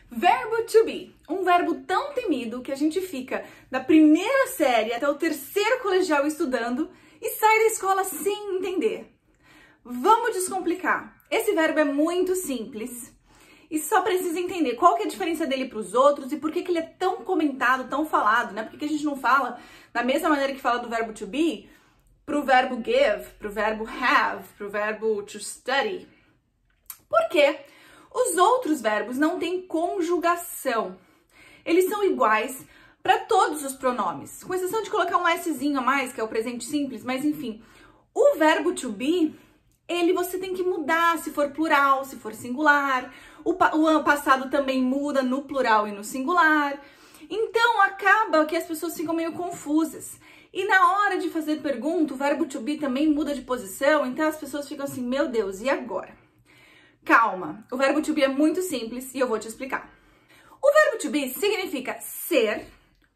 Verbo to be, um verbo tão temido que a gente fica da primeira série até o terceiro colegial estudando e sai da escola sem entender. Vamos descomplicar. Esse verbo é muito simples e só precisa entender qual que é a diferença dele para os outros e por que ele é tão comentado, tão falado, né? Por que a gente não fala da mesma maneira que fala do verbo to be para o verbo give, para o verbo have, para o verbo to study? Por quê? Os outros verbos não têm conjugação. Eles são iguais para todos os pronomes, com exceção de colocar um Szinho a mais, que é o presente simples, mas enfim. O verbo to be, você tem que mudar se for plural, se for singular. O passado também muda no plural e no singular. Então, acaba que as pessoas ficam meio confusas. E na hora de fazer pergunta, o verbo to be também muda de posição, então as pessoas ficam assim, meu Deus, e agora? Calma, o verbo to be é muito simples e eu vou te explicar. O verbo to be significa ser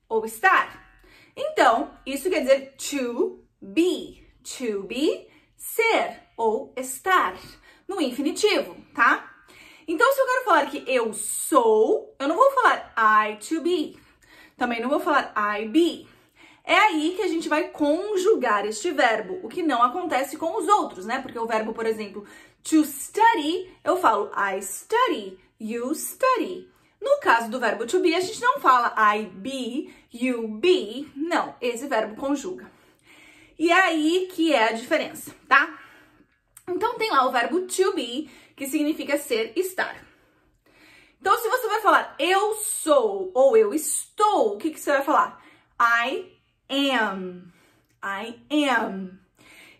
ou estar. Então, isso quer dizer to be, ser ou estar, no infinitivo, tá? Então, se eu quero falar que eu sou, eu não vou falar I to be, também não vou falar I be. É aí que a gente vai conjugar este verbo, o que não acontece com os outros, né? Porque o verbo, por exemplo, to study, eu falo I study, you study. No caso do verbo to be, a gente não fala I be, you be. Não, esse verbo conjuga. E é aí que é a diferença, tá? Então tem lá o verbo to be, que significa ser, estar. Então se você vai falar eu sou ou eu estou, o que você vai falar? I am.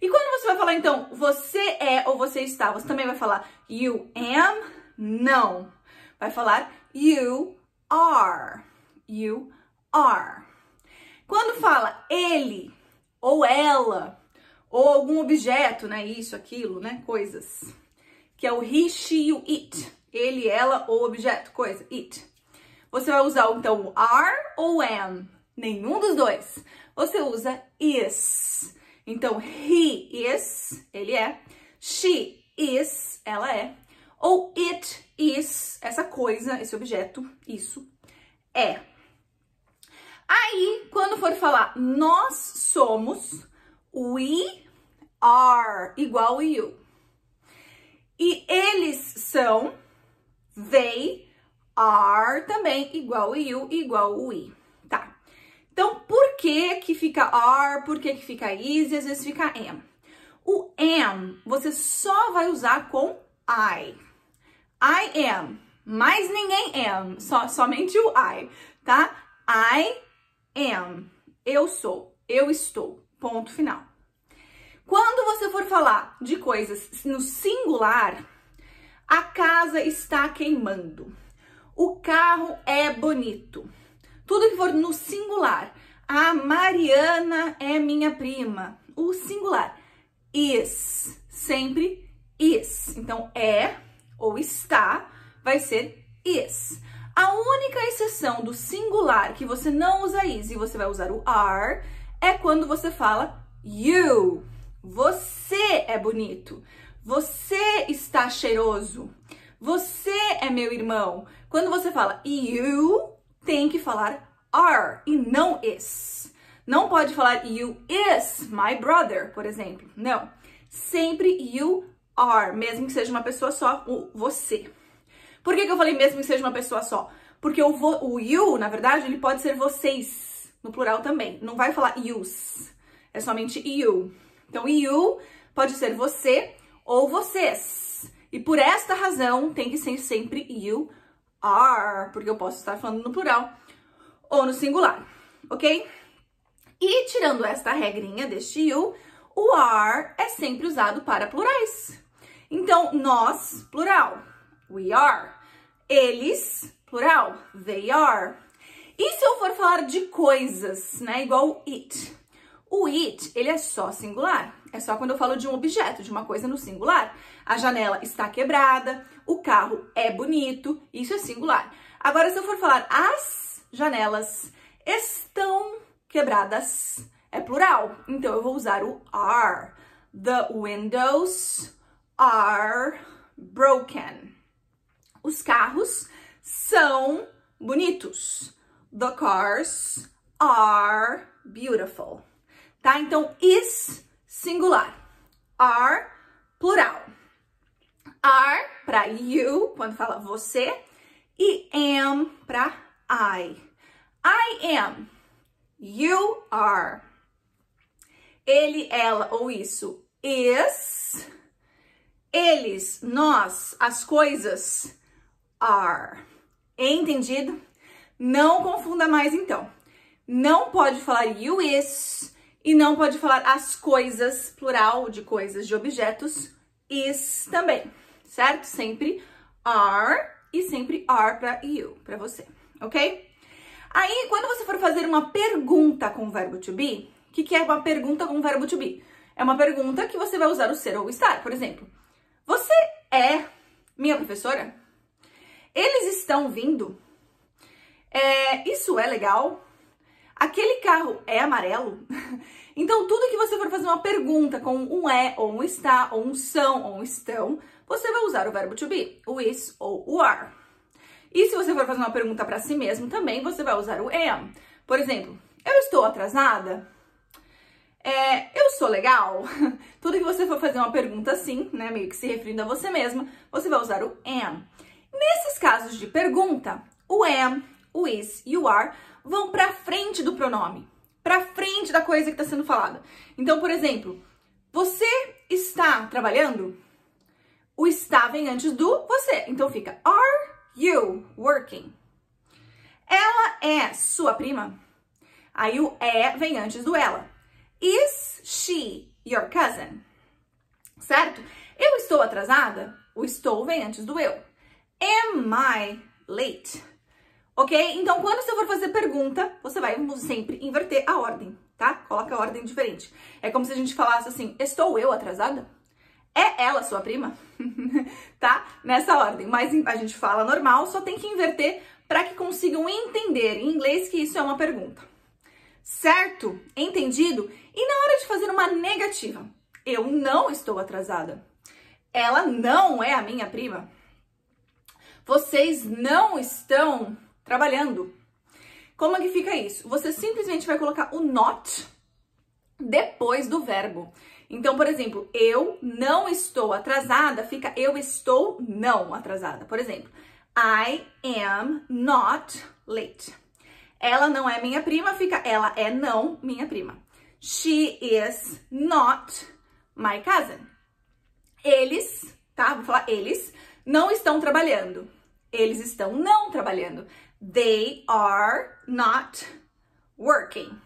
E quando você vai falar, então, você é ou você está, você também vai falar you am? Não. Vai falar you are. Quando fala ele ou ela, ou algum objeto, né? Isso, aquilo, né? Coisas. Que é o he, she, you, it. Ele, ela ou objeto, coisa, it. Você vai usar, então, o are ou am? Nenhum dos dois. Você usa is. Então, he is, ele é. She is, ela é. Ou it is, essa coisa, esse objeto, isso é. Aí, quando for falar nós somos, we are, igual you. E eles são, they are, também igual you, igual we. Tá. Então, por que fica are, por que fica is e às vezes fica am? O am, você só vai usar com I. I am. Mais ninguém am, somente o I, tá? I am. Eu sou, eu estou. Ponto final. Quando você for falar de coisas no singular, a casa está queimando. O carro é bonito. Tudo que for no singular. A Mariana é minha prima. O singular. Is. Sempre is. Então, é ou está vai ser is. A única exceção do singular que você não usa is e você vai usar o are é quando você fala you. Você é bonito. Você está cheiroso. Você é meu irmão. Quando você fala you, tem que falar are e não is. Não pode falar you is my brother, por exemplo. Não. Sempre you are, mesmo que seja uma pessoa só, o você. Por que eu falei mesmo que seja uma pessoa só? Porque o you, na verdade, ele pode ser vocês, no plural também. Não vai falar yous, é somente you. Então, you pode ser você ou vocês. E por esta razão, tem que ser sempre you are, porque eu posso estar falando no plural ou no singular, ok? E tirando esta regrinha deste you, o are é sempre usado para plurais. Então, nós, plural, we are. Eles, plural, they are. E se eu for falar de coisas, né, igual it? O it, ele é só singular. É só quando eu falo de um objeto, de uma coisa no singular. A janela está quebrada, o carro é bonito, isso é singular. Agora, se eu for falar as janelas estão quebradas, é plural. Então, eu vou usar o are. The windows are broken. Os carros são são bonitos. The cars are beautiful. Tá? Então, is, singular. Are, plural. Are, para you, quando fala você. E am, para I. I am. You are. Ele, ela ou isso is. Eles, nós, as coisas are. Entendido? Não confunda mais então. Não pode falar you is e não pode falar as coisas, plural de coisas, de objetos, is também, certo? Sempre are e sempre are para you, para você, ok? Aí, quando você for fazer uma pergunta com o verbo to be, o que é uma pergunta com o verbo to be? É uma pergunta que você vai usar o ser ou o estar. Por exemplo, você é minha professora? Eles estão vindo? Isso é legal? Aquele carro é amarelo? Então, tudo que você for fazer uma pergunta com um é, ou um está, ou um são, ou um estão, você vai usar o verbo to be, o is ou o are. E se você for fazer uma pergunta para si mesmo, também você vai usar o am. Por exemplo, eu estou atrasada? Eu sou legal? Tudo que você for fazer uma pergunta assim, né, meio que se referindo a você mesma, você vai usar o am. Nesses casos de pergunta, o am, o is e o are vão para frente do pronome, para frente da coisa que está sendo falada. Então, por exemplo, você está trabalhando? O está vem antes do você. Então fica are you working? Ela é sua prima? Aí o vem antes do ela. Is she your cousin? Certo? Eu estou atrasada? O estou vem antes do eu. Am I late? Ok? Então, quando você for fazer pergunta, você vai sempre inverter a ordem, tá? Coloca a ordem diferente. É como se a gente falasse assim, estou eu atrasada? É ela sua prima? Tá? Nessa ordem. Mas a gente fala normal, só tem que inverter para que consigam entender em inglês que isso é uma pergunta. Certo? Entendido? E na hora de fazer uma negativa, eu não estou atrasada. Ela não é a minha prima. Vocês não estão trabalhando. Como é que fica isso? Você simplesmente vai colocar o not depois do verbo. Então, por exemplo, eu não estou atrasada, fica eu estou não atrasada. Por exemplo, I am not late. Ela não é minha prima, fica ela é não minha prima. She is not my cousin. Eles, tá? Vou falar eles, não estão trabalhando. Eles estão não trabalhando. They are not working.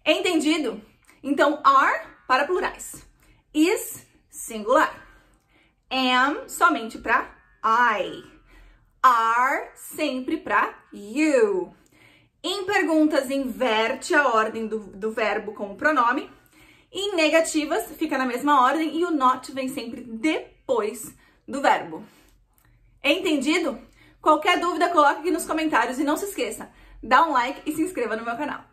Entendido? Então, are para plurais. Is, singular. Am, somente para I. Are, sempre para you. Em perguntas, inverte a ordem do verbo com o pronome. Em negativas, fica na mesma ordem e o not vem sempre depois do verbo. Entendido? Qualquer dúvida, coloque aqui nos comentários e não se esqueça, dá um like e se inscreva no meu canal.